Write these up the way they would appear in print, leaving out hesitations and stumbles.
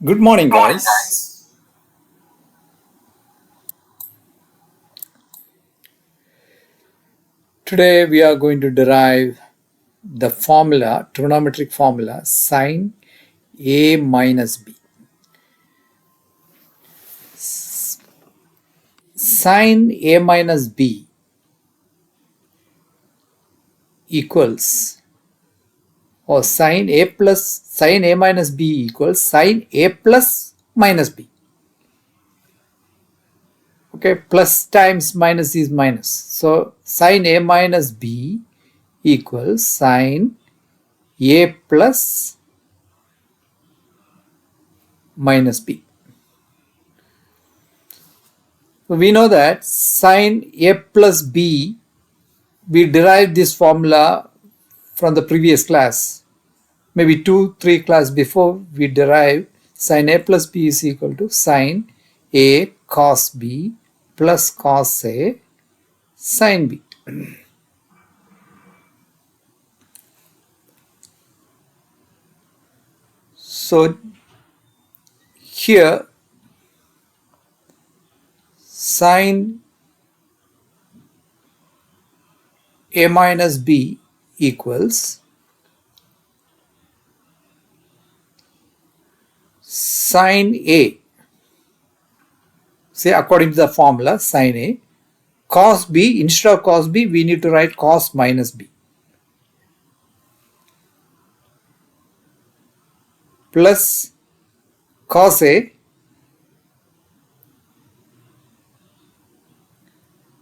Good morning, guys. Today we are going to derive the formula, trigonometric formula, sine A minus B. Sine A minus B equals, or sine A minus B equals sine A plus minus B. Okay, plus times minus is minus. So sine A minus B equals sine A plus minus B. So we know that sine A plus B, we derived this formula from the previous class. Maybe 2-3 class before we derived sine A plus B is equal to sine A cos B plus cos A sine B. So here sine A minus B equals sine A, say according to the formula sine A, cos B, instead of cos B we need to write cos minus B, plus cos A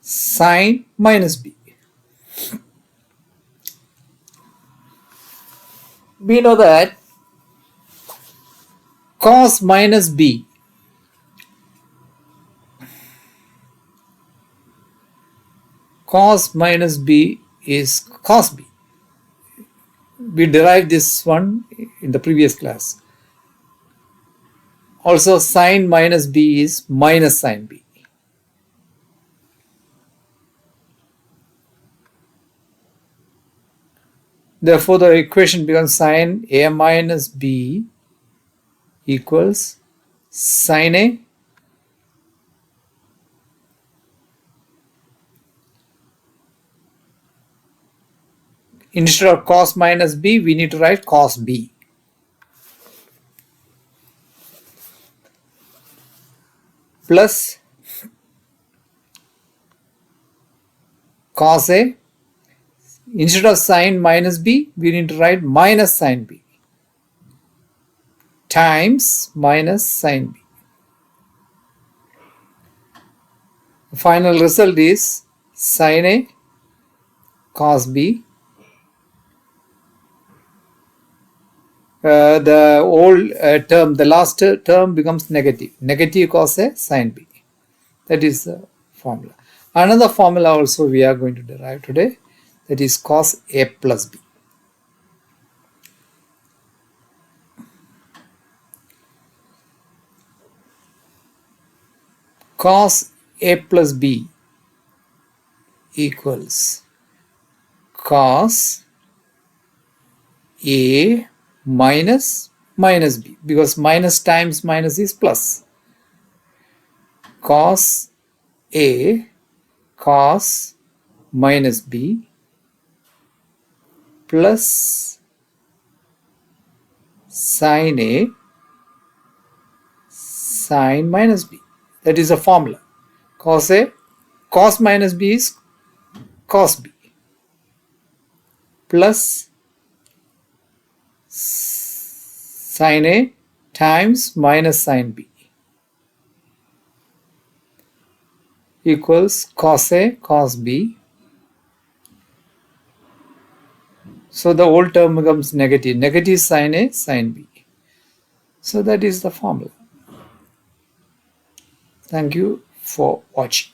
sine minus B. We know that cos minus B is cos B. We derived this one in the previous class. Also sine minus B is minus sine B. Therefore the equation becomes sine A minus B equals sine A instead of cos minus B we need to write cos B plus cos A. Instead of sine minus B we need to write minus sine B times minus sine B. The final result is sine A cos B. The old term, the last term becomes negative. Negative cos A sine B. That is the formula. Another formula also we are going to derive today, that is cos A plus B. Cos A plus B equals cos A minus minus B, because minus times minus is plus. Cos A cos minus B plus sine A sine minus B. That is a formula. Cos A, cos minus B is cos B plus sine A times minus sine B equals cos A cos B. So the old term becomes negative. Negative sine A sine B. So that is the formula. Thank you for watching.